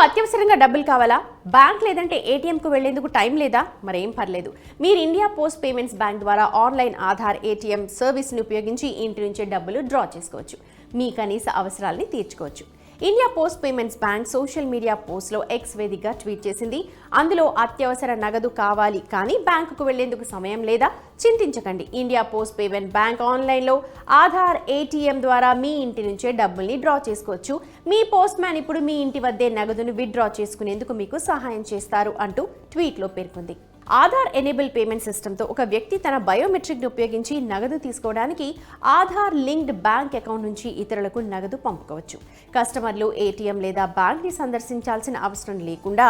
అత్యవసరంగా డబ్బులు కావాలా? బ్యాంక్ లేదంటే ఏటీఎంకు వెళ్లేందుకు టైం లేదా? మరేం పర్లేదు. మీరు ఇండియా పోస్ట్ పేమెంట్స్ బ్యాంక్ ద్వారా ఆన్లైన్ ఆధార్ ఏటీఎం సర్వీస్ని ఉపయోగించి ఇంటి నుంచే డబ్బులు డ్రా చేసుకోవచ్చు. మీ కనీస అవసరాల్ని తీర్చుకోవచ్చు. India post payments bank social media పోస్ట్లో ఎక్స్ వేదికగా ట్వీట్ చేసింది. అందులో అత్యవసర నగదు కావాలి కానీ బ్యాంకుకు వెళ్లేందుకు సమయం లేదా? చింతించకండి. ఇండియా పోస్ట్ పేమెంట్ బ్యాంక్ ఆన్లైన్లో ఆధార్ ఏటీఎం ద్వారా మీ ఇంటి నుంచే డబ్బుల్ని డ్రా చేసుకోవచ్చు. మీ పోస్ట్ మ్యాన్ ఇప్పుడు మీ ఇంటి వద్దే నగదును విత్డ్రా చేసుకునేందుకు మీకు సహాయం చేస్తారు అంటూ ట్వీట్లో పేర్కొంది. ఆధార్ ఎనేబుల్ పేమెంట్ సిస్టమ్తో ఒక వ్యక్తి తన బయోమెట్రిక్ని ఉపయోగించి నగదు తీసుకోవడానికి ఆధార్ లింక్డ్ బ్యాంక్ అకౌంట్ నుంచి ఇతరులకు నగదు పంపుకోవచ్చు. కస్టమర్లు ఏటీఎం లేదా బ్యాంక్ని సందర్శించాల్సిన అవసరం లేకుండా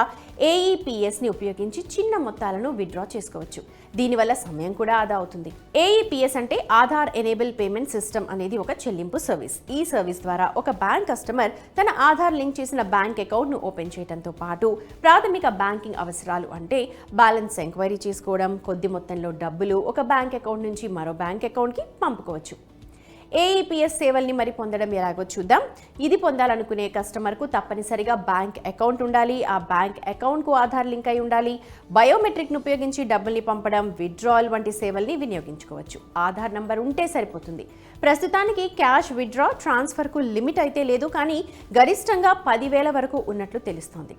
ఏఈపీఎస్ని ఉపయోగించి చిన్న మొత్తాలను విత్డ్రా చేసుకోవచ్చు. దీనివల్ల సమయం కూడా ఆదా అవుతుంది. ఏఈపీఎస్ అంటే ఆధార్ ఎనేబుల్ పేమెంట్ సిస్టమ్ అనేది ఒక చెల్లింపు సర్వీస్. ఈ సర్వీస్ ద్వారా ఒక బ్యాంక్ కస్టమర్ తన ఆధార్ లింక్ చేసిన బ్యాంక్ అకౌంట్ను ఓపెన్ చేయడంతో పాటు ప్రాథమిక బ్యాంకింగ్ అవసరాలు అంటే బ్యాలెన్స్ ఎంక్వైరీ చేసుకోవడం, కొద్ది మొత్తంలో డబ్బులు ఒక బ్యాంక్ అకౌంట్ నుంచి మరో బ్యాంక్ అకౌంట్కి పంపుకోవచ్చు. ఏఈపీఎస్ సేవల్ని మరి పొందడం ఎలాగో చూద్దాం. ఇది పొందాలనుకునే కస్టమర్కు తప్పనిసరిగా బ్యాంక్ అకౌంట్ ఉండాలి. ఆ బ్యాంక్ అకౌంట్కు ఆధార్ లింక్ అయి ఉండాలి. బయోమెట్రిక్ను ఉపయోగించి డబ్బుల్ని పంపడం, విత్డ్రాయల్ వంటి సేవల్ని వినియోగించుకోవచ్చు. ఆధార్ నంబర్ ఉంటే సరిపోతుంది. ప్రస్తుతానికి క్యాష్ విత్డ్రా, ట్రాన్స్ఫర్కు లిమిట్ అయితే లేదు, కానీ గరిష్టంగా 10,000 వరకు ఉన్నట్లు తెలుస్తోంది.